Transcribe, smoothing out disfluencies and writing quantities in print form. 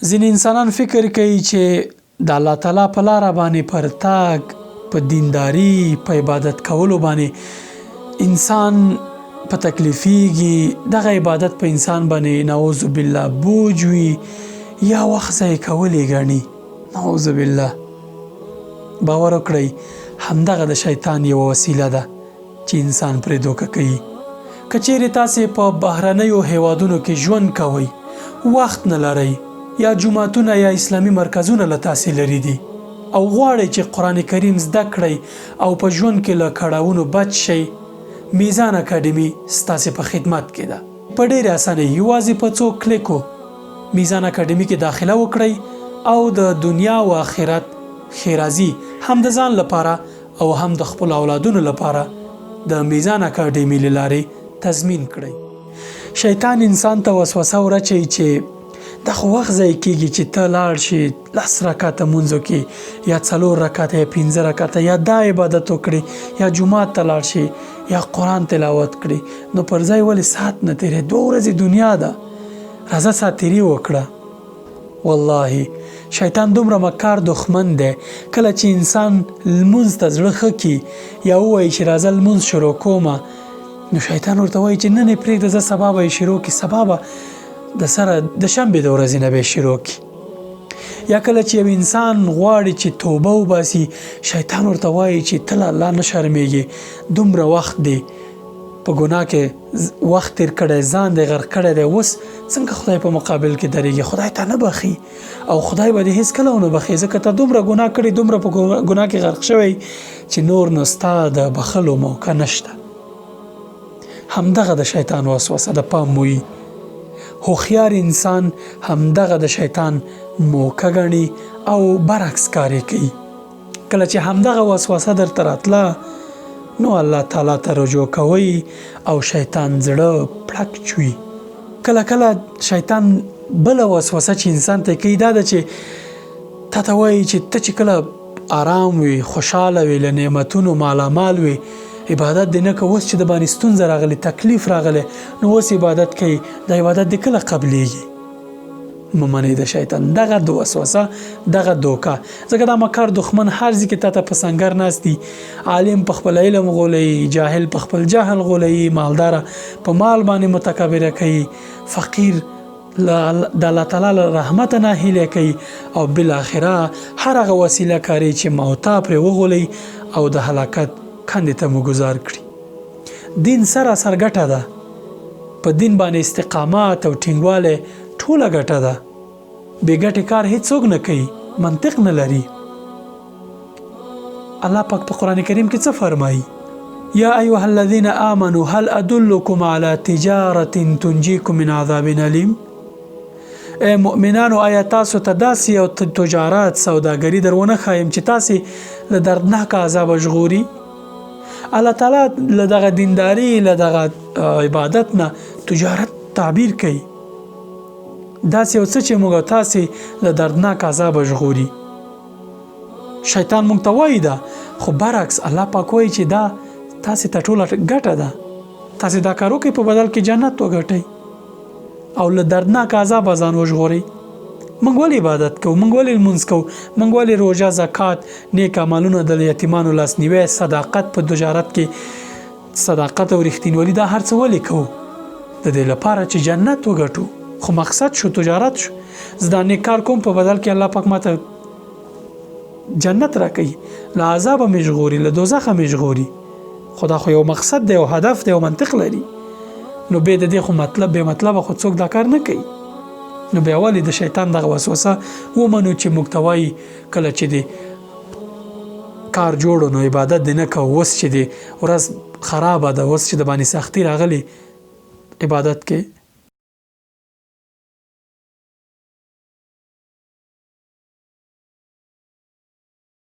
ځینې انسانان فکر کوي چې د الله تعالی په لاره باندې پر تاګ، په دینداري، په عبادت کولو باندې انسان په تکلیفیږي، دغه عبادت په انسان باندې نعوذ بالله بوج وي یا وخت ضایع کول یې ګڼي. نعوذ بالله. باور وکړئ همدغه د شیطان یوه وسیله ده چې انسان پرې دوکه کوي. که چیرې تاسې په بهرنیو هیوادونو کې ژوند کوئ، وخت نه لرئ یا جوماتونه یا اسلامي مرکزونه له تاسې لرې دي او غواړئ چې قرآن کریم زده کړئ او په ژوند کې له کړاوونو بچ شئ، میزان اکاډمي ستاسې په خدمت کې ده. په ډېرې اسانۍ یوازې په څو کلیکو میزان اکاډمي کې داخله وکړئ او د دنیا او آخرت ښېرازي هم د ځان لپاره او هم د خپل اولادونو لپاره د میزان اکاډمي له لارې تضمین کړئ. شیطان انسان ته وسوسه ورچوي چې دا خو وخت ضایع کېږي چې ته لاړ شې 10 رکعته مونځ وکړې یا 4 رکعته یا 15 رکعته یا دا عبادت وکړې یا جومات ته لاړ شې یا قرآن تلاوت کړې، نو پر ځای ولې ساعت نه تېرې 2 ورځې دنیا ده، راځه ساعت تېري وکړه. والله شیطان دومره مکار دښمن دی. کله چې انسان لمونځ ته زړه ښه کړي یا ووایي چې راځه لمونځ شروع کومه، نو شیطان ورته وایي چې نه نه پرېږده، زه سبا به یې شروع کړي، سبا به د سره د شنبې د ورځې نه به یې شروع کړي. یا کله چې یو انسان غواړي چې توبه وباسي، شیطان ورته وایي چې ته له الله نه شرمېږې، دومره وخت دی په ګناه کې وخت تېر کړی، ځان دی غرق کړی دی، اوس څنګه خدای په مقابل کې درېږي؟ خدای ته نه بخي او خدای به دې هېڅکله ونه بخي، ځکه ته دومره ګناه کړې، دومره په ګناه کې غرق شوی چې نور نو ستا د بخلو موقع نشته. همدغه د شیطان وسوسه د پام وي. هوښیار انسان همدغه د شیطان موقع ګڼي او برعکس کار کوي. کله چې همدغه وسوسه درته راتله، نو الله تعالی ته رجوع کوئ او شیطان زړه پړک چوي. کله کله شیطان بله وسوسه چې انسان ته کوي دا ده چې تا ته وایي چې ته چې کله آرام وي، خوشحاله وي، له نعمتونو مالامال وي، عبادت دې نه کوه. اوس چې د باندې ستونزه راغلی، تکلیف راغلی، نو اوس عبادت کوي، د عبادت دې کله قبلیږي؟ مه منئ د شیطان دغه د وسوسه، دغه دوکه. ځکه دا مکار دښمن هر ځای کې تا ته په سنګر ناست دي. عالم په خپل علم غولوي، جاهل په خپل جهل غولوي، مالداره په مال باندې متکبره کوي، فقیر د الله تعالی له رحمت نه هیله کوي او بالاخره هر هغه وسیله کاري چې موتا پرې وغولي او د هلاکت کندې ته مو گزار کړي. دین سراسر ګټه ده. په دین باندې استقامت او ټینګوالی ټوله ګټه ده. بې ګټې کار هیڅوک نه کوي، منطق نه لري. الله پاک په قرآن کریم کې څه فرمایي؟ یا ایها الذین آمنوا هل ادلکم علی تجارة تنجیکم من عذاب الیم؟ ای مؤمنانو آیا تاسو ته داسې یو تجارت سوداګري در ونه ښایم چې تاسې له دردناک عذابه ژغوري؟ الله تعالی له دغه دینداري، له دغه عبادت نه تجارت تعبیر کوي. داسې یو څه چې موږ تاسې له دردناک عذابه ژغوري. شیطان موږ ته وایي ده، خو برعکس الله پاک وایي چې دا تاسې ته ټوله ګټه ده. تاسې دا کار وکړئ په بدل کې جنت وګټئ او له دردناک عذابه ځان وژغورئ. موږ ولې عبادت کوو؟ موږ ولې لمونځ کوو؟ موږ ولې روژه، زکات، نیک عملونه، د یتیمانو لاسنیوی، صداقت په تجارت کې، صداقت او رښتینولي، دا هر څه ولې کوو؟ د دې لپاره چې جنت وګټو. خو مقصد شو تجارت شو. زه دا نیک کار کوم، په بدل کې الله پاک ماته جنت راکوي، له عذابه مې ژغوري، له دوزخه مې ژغوري. خو دا خو یو مقصد دی او هدف دی او منطق لري. نو بې د دې خو مطلب، بې مطلبه خو څوک دا کار نه کوي. نو بیا ولې د شیطان دغه وسوسه ومنو چې موږ ته وایي کله چې دی کار جوړو نو عبادت دې نه کوو، اوس چې دی ورځ خرابه ده، اوس چې د باندې سختي راغلي عبادت کې